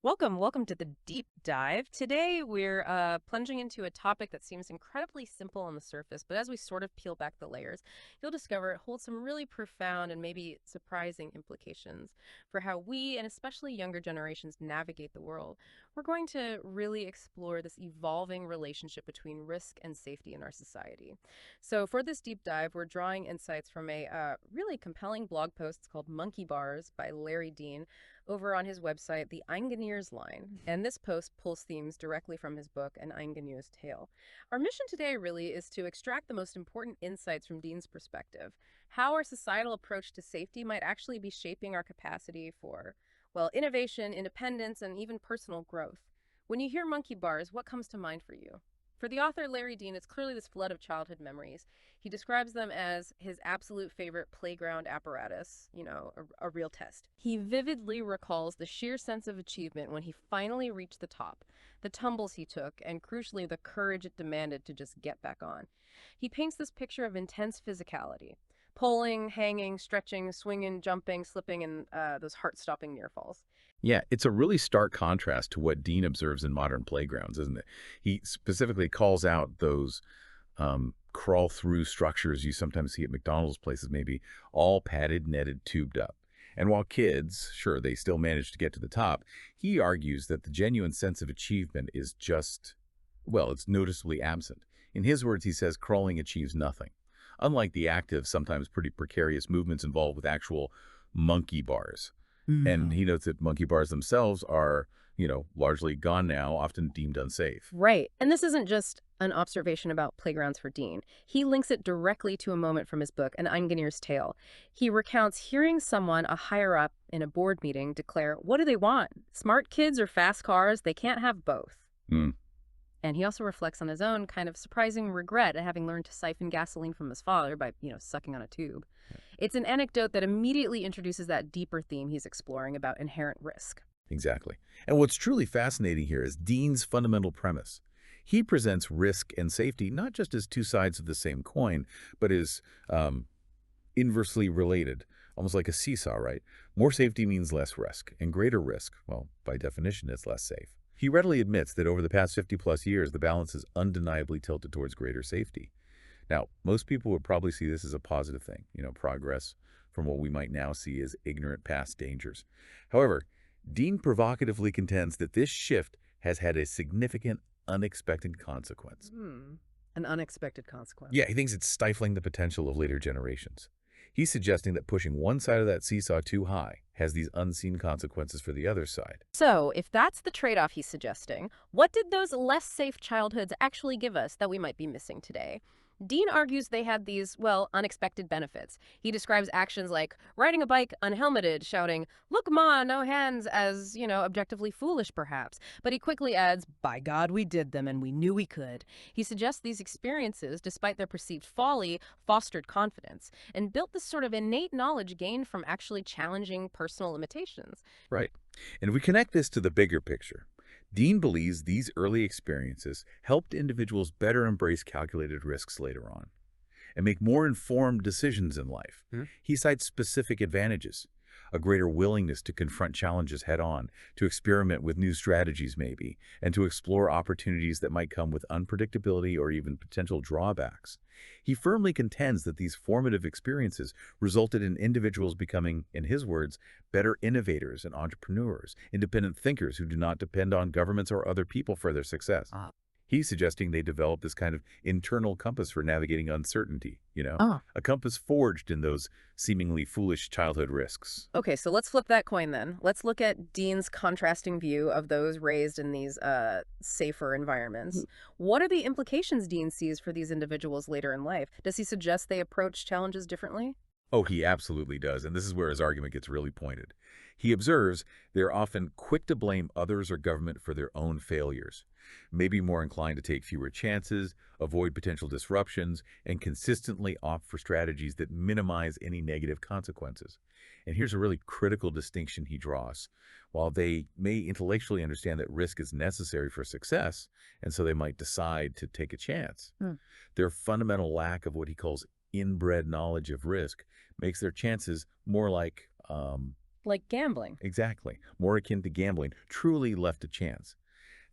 Welcome to the deep dive. Today, we're plunging into a topic that seems incredibly simple on the surface, but as we sort of peel back the layers, you'll discover it holds some really profound and maybe surprising implications for how we, and especially younger generations, navigate the world. We're going to really explore this evolving relationship between risk and safety in our society. So, for this deep dive, we're drawing insights from a really compelling blog post. It's called Monkey Bars by Larry Dean over on his website, The Eingenier's Line, and this post pulls themes directly from his book, An Eingenier's Tale. Our mission today really is to extract the most important insights from Dean's perspective, how our societal approach to safety might actually be shaping our capacity for, well, innovation, independence, and even personal growth. When you hear monkey bars, what comes to mind for you? For the author Larry Dean, it's clearly this flood of childhood memories. He describes them as his absolute favorite playground apparatus, a real test. He vividly recalls the sheer sense of achievement when he finally reached the top, the tumbles he took, and crucially, the courage it demanded to just get back on. He paints this picture of intense physicality, pulling, hanging, stretching, swinging, jumping, slipping, and those heart-stopping near falls. Yeah, it's a really stark contrast to what Dean observes in modern playgrounds, isn't it? He specifically calls out those crawl-through structures you sometimes see at McDonald's places, maybe all padded, netted, tubed up. And while kids, sure, they still manage to get to the top, he argues that the genuine sense of achievement is just, well, it's noticeably absent. In his words, he says crawling achieves nothing. Unlike the active, sometimes pretty precarious movements involved with actual monkey bars. And he notes that monkey bars themselves are, largely gone now, often deemed unsafe. Right. And this isn't just an observation about playgrounds for Dean. He links it directly to a moment from his book, An Eingenier's Tale. He recounts hearing someone, a higher up in a board meeting, declare, what do they want? Smart kids or fast cars? They can't have both. Mm. And he also reflects on his own kind of surprising regret at having learned to siphon gasoline from his father by, sucking on a tube. It's an anecdote that immediately introduces that deeper theme he's exploring about inherent risk. Exactly. And what's truly fascinating here is Dean's fundamental premise. He presents risk and safety not just as two sides of the same coin, but as inversely related, almost like a seesaw, right? More safety means less risk, and greater risk, well, by definition, is less safe. He readily admits that over the past 50-plus years, the balance is undeniably tilted towards greater safety. Now, most people would probably see this as a positive thing, progress from what we might now see as ignorant past dangers. However, Dean provocatively contends that this shift has had a significant, unexpected consequence. An unexpected consequence. Yeah, he thinks it's stifling the potential of later generations. He's suggesting that pushing one side of that seesaw too high has these unseen consequences for the other side. So, if that's the trade-off he's suggesting, what did those less safe childhoods actually give us that we might be missing today? Dean argues they had these, well, unexpected benefits. He describes actions like riding a bike unhelmeted, shouting, look, ma, no hands, as, objectively foolish, perhaps. But he quickly adds, by God, we did them, and we knew we could. He suggests these experiences, despite their perceived folly, fostered confidence and built this sort of innate knowledge gained from actually challenging personal limitations. Right. And we connect this to the bigger picture. Dean believes these early experiences helped individuals better embrace calculated risks later on and make more informed decisions in life. He cites specific advantages, a greater willingness to confront challenges head-on, to experiment with new strategies maybe, and to explore opportunities that might come with unpredictability or even potential drawbacks. He firmly contends that these formative experiences resulted in individuals becoming, in his words, better innovators and entrepreneurs, independent thinkers who do not depend on governments or other people for their success. He's suggesting they develop this kind of internal compass for navigating uncertainty, a compass forged in those seemingly foolish childhood risks. Okay, so let's flip that coin then. Let's look at Dean's contrasting view of those raised in these safer environments. What are the implications Dean sees for these individuals later in life? Does he suggest they approach challenges differently? Oh, he absolutely does, and this is where his argument gets really pointed. He observes they're often quick to blame others or government for their own failures, maybe more inclined to take fewer chances, avoid potential disruptions, and consistently opt for strategies that minimize any negative consequences. And here's a really critical distinction he draws. While they may intellectually understand that risk is necessary for success, and so they might decide to take a chance, their fundamental lack of what he calls inbred knowledge of risk makes their chances more like Like gambling. Exactly. More akin to gambling, truly left to chance.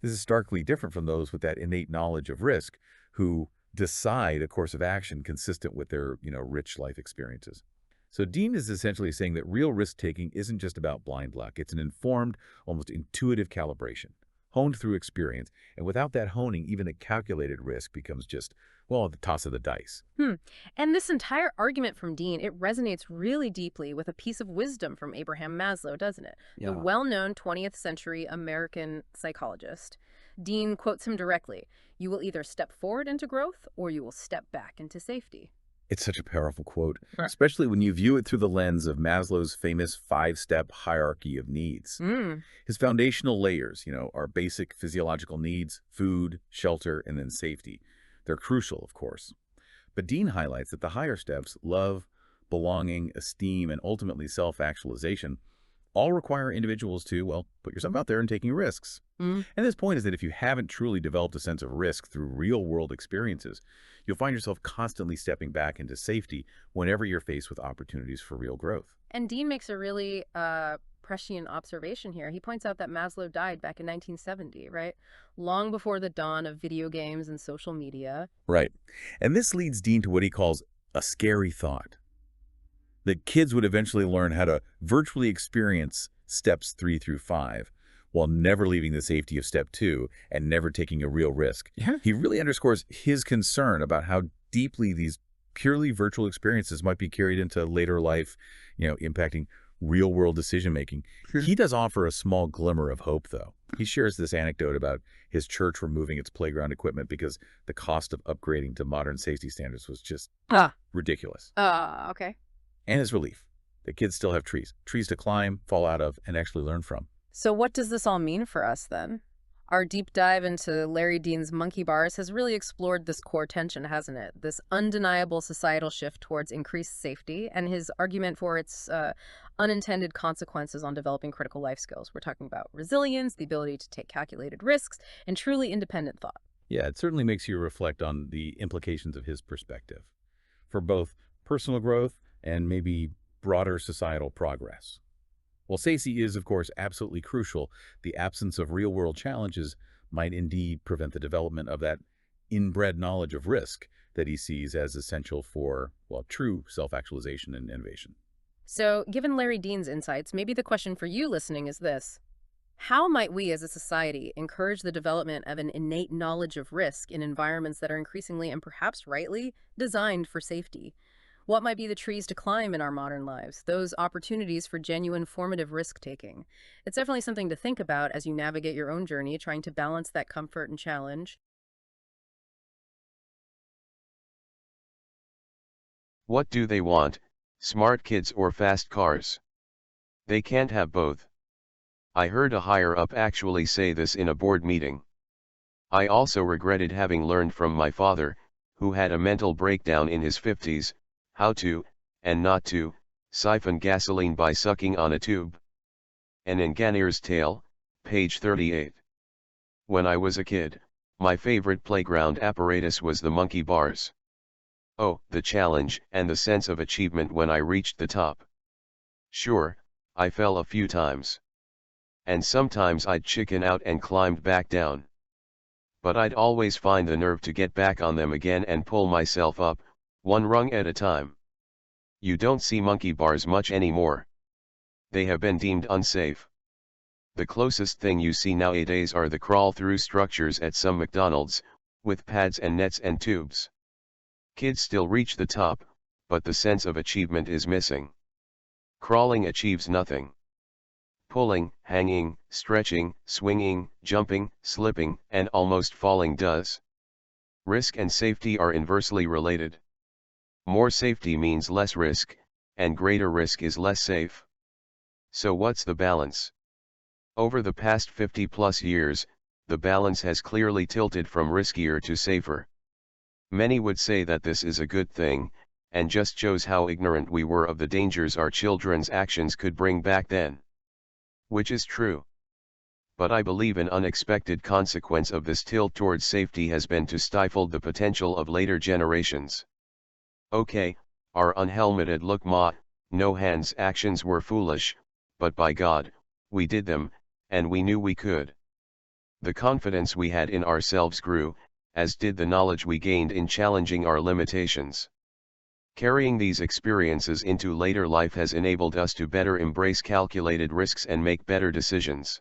This is starkly different from those with that innate knowledge of risk who decide a course of action consistent with their, rich life experiences. So Dean is essentially saying that real risk-taking isn't just about blind luck. It's an informed, almost intuitive calibration, honed through experience. And without that honing, even a calculated risk becomes just, well, the toss of the dice. And this entire argument from Dean, it resonates really deeply with a piece of wisdom from Abraham Maslow, doesn't it? The Yeah. well-known 20th century American psychologist. Dean quotes him directly, "You will either step forward into growth or you will step back into safety." It's such a powerful quote, Right. especially when you view it through the lens of Maslow's famous five-step hierarchy of needs. Mm. His foundational layers, are basic physiological needs, food, shelter, and then safety. They're crucial, of course. But Dean highlights that the higher steps, love, belonging, esteem, and ultimately self-actualization, all require individuals to, well, put yourself out there and taking risks. Mm. And this point is that if you haven't truly developed a sense of risk through real-world experiences, you'll find yourself constantly stepping back into safety whenever you're faced with opportunities for real growth. And Dean makes a really prescient observation here. He points out that Maslow died back in 1970, right? Long before the dawn of video games and social media. Right. And this leads Dean to what he calls a scary thought. That kids would eventually learn how to virtually experience steps 3 through 5 while never leaving the safety of step 2 and never taking a real risk. Yeah. He really underscores his concern about how deeply these purely virtual experiences might be carried into later life, impacting real-world decision-making. He does offer a small glimmer of hope, though. He shares this anecdote about his church removing its playground equipment because the cost of upgrading to modern safety standards was just ridiculous. Okay. And his relief. The kids still have trees to climb, fall out of, and actually learn from. So what does this all mean for us then? Our deep dive into Larry Dean's monkey bars has really explored this core tension, hasn't it? This undeniable societal shift towards increased safety and his argument for its unintended consequences on developing critical life skills. We're talking about resilience, the ability to take calculated risks, and truly independent thought. Yeah, it certainly makes you reflect on the implications of his perspective for both personal growth and maybe broader societal progress. While safety is, of course, absolutely crucial, the absence of real-world challenges might indeed prevent the development of that inbred knowledge of risk that he sees as essential for, well, true self-actualization and innovation. So, given Larry Dean's insights, maybe the question for you listening is this: how might we as a society encourage the development of an innate knowledge of risk in environments that are increasingly and perhaps rightly designed for safety? What might be the trees to climb in our modern lives? Those opportunities for genuine formative risk-taking. It's definitely something to think about as you navigate your own journey, trying to balance that comfort and challenge. What do they want, smart kids or fast cars? They can't have both. I heard a higher-up actually say this in a board meeting. I also regretted having learned from my father, who had a mental breakdown in his 50s, how to, and not to, siphon gasoline by sucking on a tube. An Engineer's Tale, page 38. When I was a kid, my favorite playground apparatus was the monkey bars. Oh, the challenge and the sense of achievement when I reached the top. Sure, I fell a few times. And sometimes I'd chicken out and climbed back down. But I'd always find the nerve to get back on them again and pull myself up, one rung at a time. You don't see monkey bars much anymore. They have been deemed unsafe. The closest thing you see nowadays are the crawl-through structures at some McDonald's, with pads and nets and tubes. Kids still reach the top, but the sense of achievement is missing. Crawling achieves nothing. Pulling, hanging, stretching, swinging, jumping, slipping, and almost falling does. Risk and safety are inversely related. More safety means less risk, and greater risk is less safe. So what's the balance? Over the past 50+ years, the balance has clearly tilted from riskier to safer. Many would say that this is a good thing, and just shows how ignorant we were of the dangers our children's actions could bring back then. Which is true. But I believe an unexpected consequence of this tilt towards safety has been to stifle the potential of later generations. Okay, our unhelmeted look ma, no hands actions were foolish, but by God, we did them, and we knew we could. The confidence we had in ourselves grew, as did the knowledge we gained in challenging our limitations. Carrying these experiences into later life has enabled us to better embrace calculated risks and make better decisions.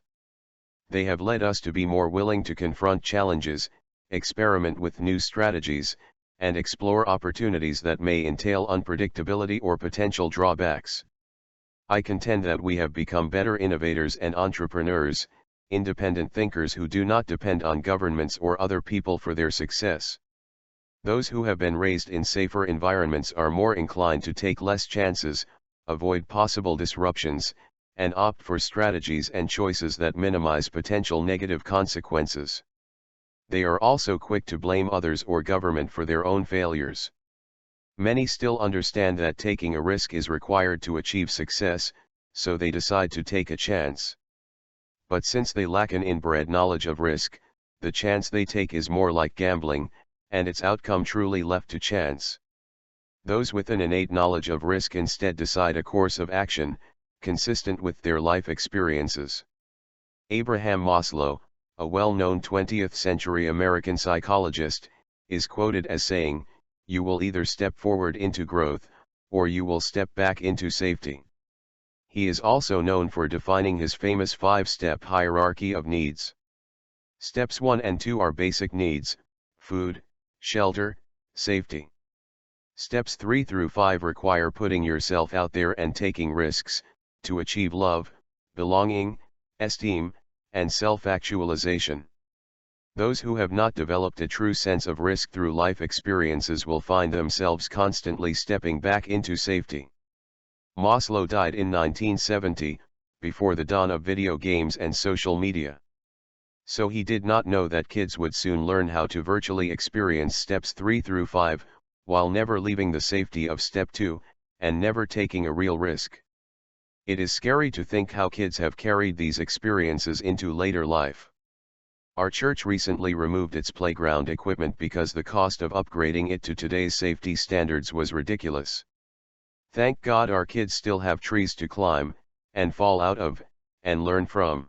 They have led us to be more willing to confront challenges, experiment with new strategies, and explore opportunities that may entail unpredictability or potential drawbacks. I contend that we have become better innovators and entrepreneurs, independent thinkers who do not depend on governments or other people for their success. Those who have been raised in safer environments are more inclined to take less chances, avoid possible disruptions, and opt for strategies and choices that minimize potential negative consequences. They are also quick to blame others or government for their own failures. Many still understand that taking a risk is required to achieve success, so they decide to take a chance. But since they lack an inbred knowledge of risk, the chance they take is more like gambling, and its outcome truly left to chance. Those with an innate knowledge of risk instead decide a course of action, consistent with their life experiences. Abraham Maslow, a well-known 20th-century American psychologist, is quoted as saying, "You will either step forward into growth, or you will step back into safety." He is also known for defining his famous 5-step hierarchy of needs. Steps 1 and 2 are basic needs: food, shelter, safety. Steps 3 through 5 require putting yourself out there and taking risks, to achieve love, belonging, esteem, and self-actualization. Those who have not developed a true sense of risk through life experiences will find themselves constantly stepping back into safety. Maslow died in 1970, before the dawn of video games and social media. So he did not know that kids would soon learn how to virtually experience steps 3 through 5, while never leaving the safety of step 2, and never taking a real risk. It is scary to think how kids have carried these experiences into later life. Our church recently removed its playground equipment because the cost of upgrading it to today's safety standards was ridiculous. Thank God our kids still have trees to climb, and fall out of, and learn from.